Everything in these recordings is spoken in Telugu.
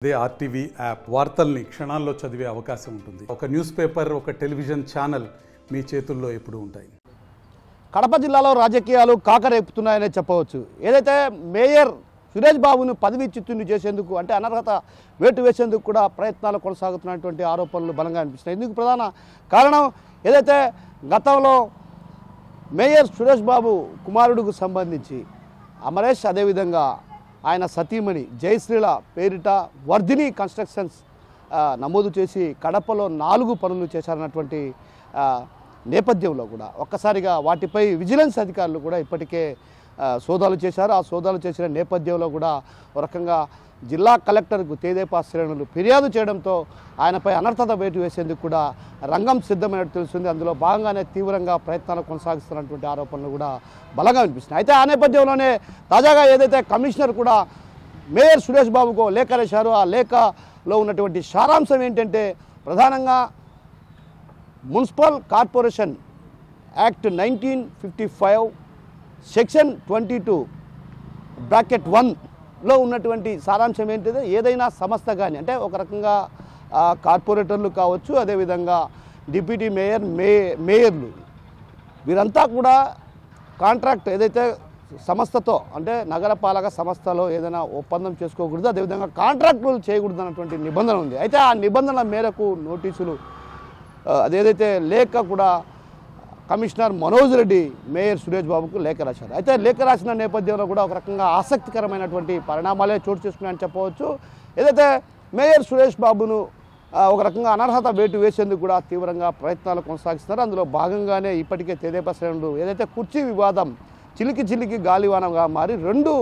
అదే ఆర్టీవీ యాప్ వార్తల్ని క్షణాల్లో చదివే అవకాశం ఉంటుంది. ఒక న్యూస్ పేపర్, ఒక టెలివిజన్ ఛానల్ మీ చేతుల్లో ఎప్పుడూ ఉంటాయి. కడప జిల్లాలో రాజకీయాలు కాకరేపుతున్నాయనే చెప్పవచ్చు. ఏదైతే మేయర్ సురేష్ బాబును పదవీచ్యుతుని చేసేందుకు అంటే అనర్హత వేటు వేసేందుకు కూడా ప్రయత్నాలు కొనసాగుతున్నటువంటి ఆరోపణలు బలంగా అనిపిస్తున్నాయి. ఇందుకు ప్రధాన కారణం ఏదైతే గతంలో మేయర్ సురేష్ బాబు కుమారుడికి సంబంధించి అమరేష్ అదేవిధంగా ఆయన సతీమణి జయశ్రీల పేరిట వర్ధిని కన్స్ట్రక్షన్స్ నమోదు చేసి కడపలో 4 పనులు చేశారన్నటువంటి నేపథ్యంలో కూడా ఒక్కసారిగా వాటిపై విజిలెన్స్ అధికారులు కూడా ఇప్పటికే సోదాలు చేశారు. ఆ సోదాలు చేసిన నేపథ్యంలో కూడా ఒక రకంగా జిల్లా కలెక్టర్కు తేదేపా శ్రేణులు ఫిర్యాదు చేయడంతో ఆయనపై అనర్హత వేటు వేసేందుకు కూడా రంగం సిద్ధమైనట్టు తెలుస్తుంది. అందులో భాగంగానే తీవ్రంగా ప్రయత్నాలు కొనసాగిస్తున్నటువంటి ఆరోపణలు కూడా బలంగా వినిపిస్తున్నాయి. అయితే ఆ నేపథ్యంలోనే తాజాగా ఏదైతే కమిషనర్ కూడా మేయర్ సురేష్ బాబుకు లేఖ రాశారో ఆ లేఖలో ఉన్నటువంటి సారాంశం ఏంటంటే ప్రధానంగా మున్సిపల్ కార్పొరేషన్ యాక్ట్ 1955 సెక్షన్ 22(1)లో ఉన్నటువంటి సారాంశం ఏంటిదే ఏదైనా సంస్థ కానీ అంటే ఒక రకంగా కార్పొరేటర్లు కావచ్చు, అదేవిధంగా డిప్యూటీ మేయర్ మేయర్లు వీరంతా కూడా కాంట్రాక్ట్ ఏదైతే సంస్థతో అంటే నగరపాలక సంస్థలో ఏదైనా ఒప్పందం చేసుకోకూడదు, అదేవిధంగా కాంట్రాక్టులు చేయకూడదు అన్నటువంటి నిబంధన ఉంది. అయితే ఆ నిబంధనల మేరకు నోటీసులు అదేదైతే లేఖ కూడా కమిషనర్ మనోజ్ రెడ్డి మేయర్ సురేష్ బాబుకు లేఖ రాశారు. అయితే లేఖ రాసిన నేపథ్యంలో కూడా ఒక రకంగా ఆసక్తికరమైనటువంటి పరిణామాలే చోటు చేసుకున్నాయని చెప్పవచ్చు. ఏదైతే మేయర్ సురేష్ బాబును ఒక రకంగా అనర్హత వేటు వేసేందుకు కూడా తీవ్రంగా ప్రయత్నాలు కొనసాగిస్తున్నారు. అందులో భాగంగానే ఇప్పటికే తెదేపా శ్రేణులు ఏదైతే కుర్చీ వివాదం చిలికి గాలివానంగా మారి 2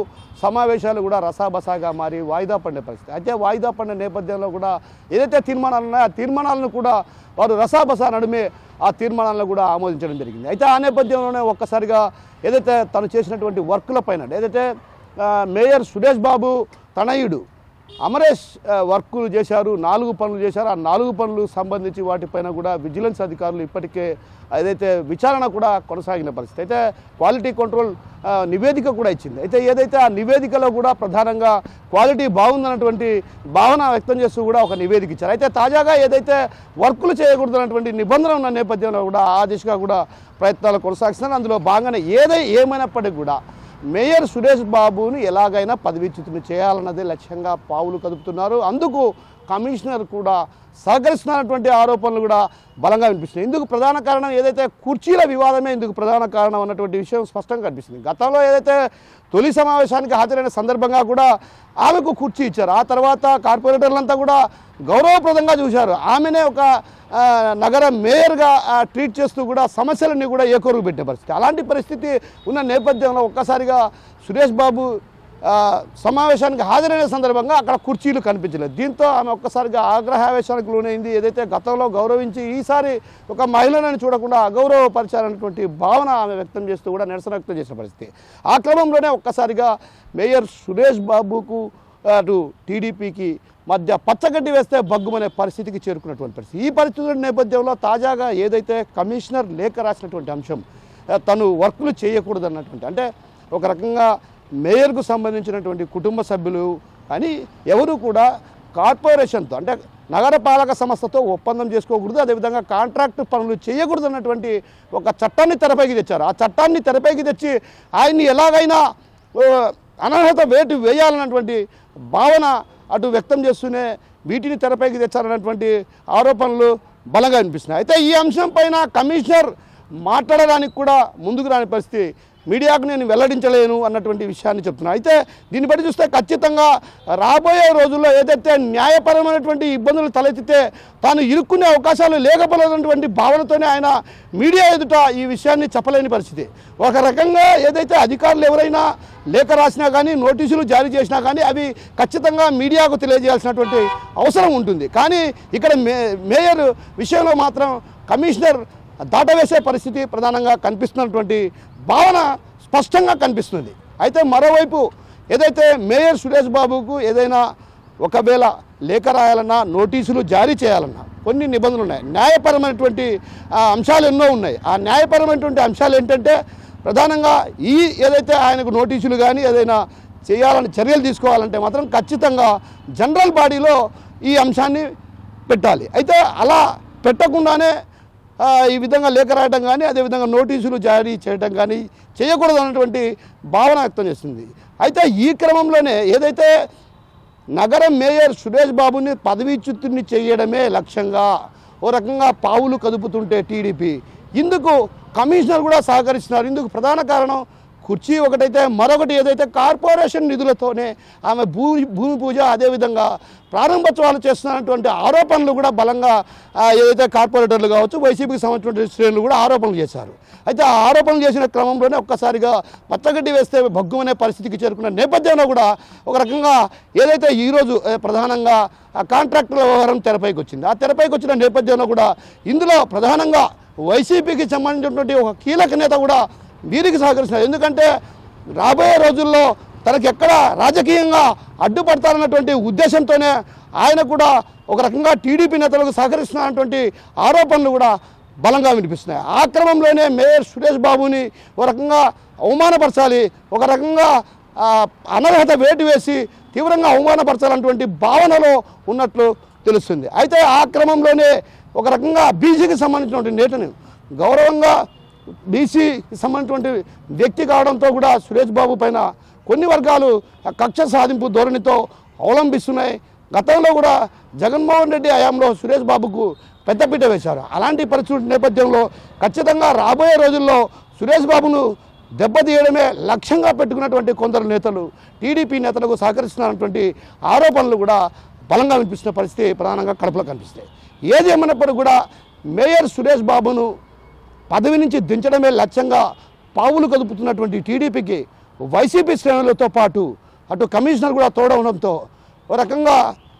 సమావేశాలు కూడా రసాబసాగా మారి వాయిదా పడిన పరిస్థితి. అయితే వాయిదా పడిన నేపథ్యంలో కూడా ఏదైతే తీర్మానాలు ఉన్నాయో ఆ తీర్మానాలను కూడా వారు రసాబసా నడుమే ఆ తీర్మానాలను కూడా ఆమోదించడం జరిగింది. అయితే ఆ నేపథ్యంలోనే ఒక్కసారిగా ఏదైతే తను చేసినటువంటి వర్కుల పైన ఏదైతే మేయర్ సురేష్ బాబు తనయుడు అమరేష్ వర్కులు చేశారు, 4 పనులు చేశారు. ఆ 4 పనులు సంబంధించి వాటిపైన కూడా విజిలెన్స్ అధికారులు ఇప్పటికే ఏదైతే విచారణ కూడా కొనసాగిన పరిస్థితి. అయితే క్వాలిటీ కంట్రోల్ నివేదిక కూడా ఇచ్చింది. అయితే ఏదైతే ఆ నివేదికలో కూడా ప్రధానంగా క్వాలిటీ బాగుందన్నటువంటి భావన వ్యక్తం చేస్తూ కూడా ఒక నివేదిక ఇచ్చారు. అయితే తాజాగా ఏదైతే వర్కులు చేయకూడదు అన్నటువంటి నిబంధన ఉన్న నేపథ్యంలో కూడా ఆ దిశగా కూడా ప్రయత్నాలు కొనసాగిస్తున్నారు. అందులో భాగంగానే ఏమైనప్పటికీ కూడా మేయర్ సురేష్ బాబుని ఎలాగైనా పదవీచ్యుతుని చేయాలన్నదే లక్ష్యంగా పావులు కదుపుతున్నారు. అందుకు కమిషనర్ కూడా సహకరిస్తున్నటువంటి ఆరోపణలు కూడా బలంగా వినిపిస్తున్నాయి. ఇందుకు ప్రధాన కారణం ఏదైతే కుర్చీల వివాదమే ఇందుకు ప్రధాన కారణం అన్నటువంటి విషయం స్పష్టంగా కనిపిస్తుంది. గతంలో ఏదైతే తొలి సమావేశానికి హాజరైన సందర్భంగా కూడా ఆమెకు కుర్చీ ఇచ్చారు. ఆ తర్వాత కార్పొరేటర్లంతా కూడా గౌరవప్రదంగా చూశారు. ఆమెనే ఒక నగర మేయర్గా ట్రీట్ చేస్తూ కూడా సమస్యలన్నీ కూడా ఏకొరుగు పెట్టే పరిస్థితి. అలాంటి పరిస్థితి ఉన్న నేపథ్యంలో ఒక్కసారిగా సురేష్ బాబు సమావేశానికి హాజరైన సందర్భంగా అక్కడ కుర్చీలు కనిపించలేదు. దీంతో ఆమె ఒక్కసారిగా ఆగ్రహావేశానికి లోనైంది. ఏదైతే గతంలో గౌరవించి ఈసారి ఒక మహిళలను చూడకుండా అగౌరవపరిచారనేటువంటి భావన ఆమె వ్యక్తం చేస్తూ కూడా నిరసన వ్యక్తం చేసిన పరిస్థితి. ఆ క్రమంలోనే ఒక్కసారిగా మేయర్ సురేష్ బాబుకు అటు టీడీపీకి మధ్య పచ్చగడ్డి వేస్తే బగ్గుమనే పరిస్థితికి చేరుకున్నటువంటి పరిస్థితి. ఈ పరిస్థితుల నేపథ్యంలో తాజాగా ఏదైతే కమిషనర్ లేఖ రాసినటువంటి అంశం తను వర్కులు చేయకూడదన్నటువంటి అంటే ఒక రకంగా మేయర్కు సంబంధించినటువంటి కుటుంబ సభ్యులు అని ఎవరు కూడా కార్పొరేషన్తో అంటే నగరపాలక సంస్థతో ఒప్పందం చేసుకోకూడదు, అదేవిధంగా కాంట్రాక్ట్ పనులు చేయకూడదు అన్నటువంటి ఒక చట్టాన్ని తెరపైకి తెచ్చారు. ఆ చట్టాన్ని తెరపైకి తెచ్చి ఆయన్ని ఎలాగైనా అనర్హత వేటు వేయాలన్నటువంటి భావన అటు వ్యక్తం చేస్తూనే వీటిని తెరపైకి తెచ్చారన్నటువంటి ఆరోపణలు బలంగా వినిపిస్తున్నాయి. అయితే ఈ అంశం పైన కమిషనర్ మాట్లాడడానికి కూడా ముందుకు రాని పరిస్థితి. మీడియాకు నేను వెల్లడించలేను అన్నటువంటి విషయాన్ని చెప్తున్నా. అయితే దీన్ని బట్టి చూస్తే ఖచ్చితంగా రాబోయే రోజుల్లో ఏదైతే న్యాయపరమైనటువంటి ఇబ్బందులు తలెత్తితే తాను ఇరుక్కునే అవకాశాలు లేకపోలేనటువంటి భావనతోనే ఆయన మీడియా ఎదుట ఈ విషయాన్ని చెప్పలేని పరిస్థితి. ఒక రకంగా ఏదైతే అధికారులు ఎవరైనా లేఖ రాసినా కానీ నోటీసులు జారీ చేసినా కానీ అవి ఖచ్చితంగా మీడియాకు తెలియజేయాల్సినటువంటి అవసరం ఉంటుంది. కానీ ఇక్కడ మేయర్ విషయంలో మాత్రం కమిషనర్ దాటవేసే పరిస్థితి ప్రధానంగా కనిపిస్తున్నటువంటి భావన స్పష్టంగా కనిపిస్తుంది. అయితే మరోవైపు ఏదైతే మేయర్ సురేష్ బాబుకు ఏదైనా ఒకవేళ లేఖ రాయాలన్నా నోటీసులు జారీ చేయాలన్నా కొన్ని నిబంధనలు ఉన్నాయి, న్యాయపరమైనటువంటి అంశాలు ఎన్నో ఉన్నాయి. ఆ న్యాయపరమైనటువంటి అంశాలు ఏంటంటే ప్రధానంగా ఈ ఏదైతే ఆయనకు నోటీసులు కానీ ఏదైనా చేయాలని చర్యలు తీసుకోవాలంటే మాత్రం ఖచ్చితంగా జనరల్ బాడీలో ఈ అంశాన్ని పెట్టాలి. అయితే అలా పెట్టకుండానే ఈ విధంగా లేఖ రాయడం కానీ అదేవిధంగా నోటీసులు జారీ చేయడం కానీ చేయకూడదు అన్నటువంటి భావన వ్యక్తం చేస్తుంది. అయితే ఈ క్రమంలోనే ఏదైతే నగర మేయర్ సురేష్ బాబుని పదవీచ్యుతుని చేయడమే లక్ష్యంగా ఓ రకంగా పావులు కదుపుతుంటే టీడీపీ ఇందుకు కమిషనర్ కూడా సహకరిస్తున్నారు. ఇందుకు ప్రధాన కారణం కుర్చీ ఒకటైతే మరొకటి ఏదైతే కార్పొరేషన్ నిధులతోనే ఆమె భూమి పూజ అదేవిధంగా ప్రారంభోత్సవాలు చేస్తున్నటువంటి ఆరోపణలు కూడా బలంగా ఏదైతే కార్పొరేటర్లు కావచ్చు వైసీపీకి సంబంధించిన శ్రేణులు కూడా ఆరోపణలు చేశారు. అయితే ఆ ఆరోపణలు చేసిన క్రమంలోనే ఒక్కసారిగా పచ్చగడ్డి వేస్తే భగ్గుమనే పరిస్థితికి చేరుకున్న నేపథ్యంలో కూడా ఒక రకంగా ఏదైతే ఈరోజు ప్రధానంగా కాంట్రాక్టుల వ్యవహారం తెరపైకి వచ్చింది. ఆ తెరపైకి వచ్చిన నేపథ్యంలో కూడా ఇందులో ప్రధానంగా వైసీపీకి సంబంధించినటువంటి ఒక కీలక నేత కూడా వీరికి సహకరిస్తున్నారు. ఎందుకంటే రాబోయే రోజుల్లో తనకి ఎక్కడ రాజకీయంగా అడ్డుపడతారన్నటువంటి ఉద్దేశంతోనే ఆయన కూడా ఒక రకంగా టీడీపీ నేతలకు సహకరిస్తున్నటువంటి ఆరోపణలు కూడా బలంగా వినిపిస్తున్నాయి. ఆ క్రమంలోనే మేయర్ సురేష్ బాబుని ఒక రకంగా అవమానపరచాలి, ఒక రకంగా అనర్హత వేటు వేసి తీవ్రంగా అవమానపరచాలన్నటువంటి భావనలో ఉన్నట్లు తెలుస్తుంది. అయితే ఆ క్రమంలోనే ఒక రకంగా బీసీకి సంబంధించినటువంటి నేతను గౌరవంగా బీసీకి సంబంధించినటువంటి వ్యక్తి కావడంతో కూడా సురేష్ బాబు పైన కొన్ని వర్గాలు కక్ష సాధింపు ధోరణితో అవలంబిస్తున్నాయి. గతంలో కూడా జగన్మోహన్ రెడ్డి హయాంలో సురేష్ బాబుకు పెద్దపీట వేశారు. అలాంటి పరిస్థితి నేపథ్యంలో ఖచ్చితంగా రాబోయే రోజుల్లో సురేష్ బాబును దెబ్బతీయడమే లక్ష్యంగా పెట్టుకున్నటువంటి కొందరు నేతలు టీడీపీ నేతలకు సహకరిస్తున్నటువంటి ఆరోపణలు కూడా బలంగా వినిపిస్తున్న పరిస్థితి ప్రధానంగా కడపలో కనిపిస్తాయి. ఏది ఏమైనప్పటికీ కూడా మేయర్ సురేష్ బాబును పదవి నుంచి దించడమే లక్ష్యంగా పావులు కదుపుతున్నటువంటి టీడీపీకి వైసీపీ శ్రేణులతో పాటు అటు కమిషనర్ కూడా తోడవడంతో ఒక రకంగా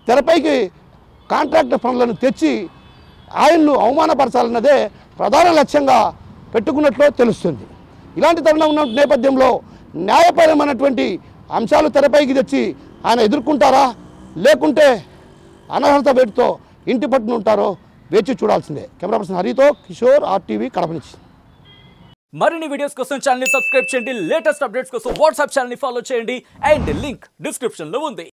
తెరపైకి కాంట్రాక్ట్ పనులను తెచ్చి ఆయన్ను అవమానపరచాలన్నదే ప్రధాన లక్ష్యంగా పెట్టుకున్నట్లు తెలుస్తుంది. ఇలాంటి తరుణం ఉన్న నేపథ్యంలో న్యాయపరమైనటువంటి అంశాలు తెరపైకి తెచ్చి ఆయన ఎదుర్కొంటారా లేకుంటే అనర్హత వేటుతో ఇంటి పట్టున ఉంటారో వేచి చూడాల్సిందే. కెమెరా పర్సన్ హరితో కిషోర్, RTV, కడప నుంచి. మరిన్ని వీడియోస్ కోసం ఛానల్ ని సబ్స్క్రైబ్ చేయండి. లేటెస్ట్ అప్డేట్స్ కోసం వాట్సాప్ ఛానల్ ని ఫాలో చేయండి. అండ్ లింక్ డిస్క్రిప్షన్ లో ఉంది.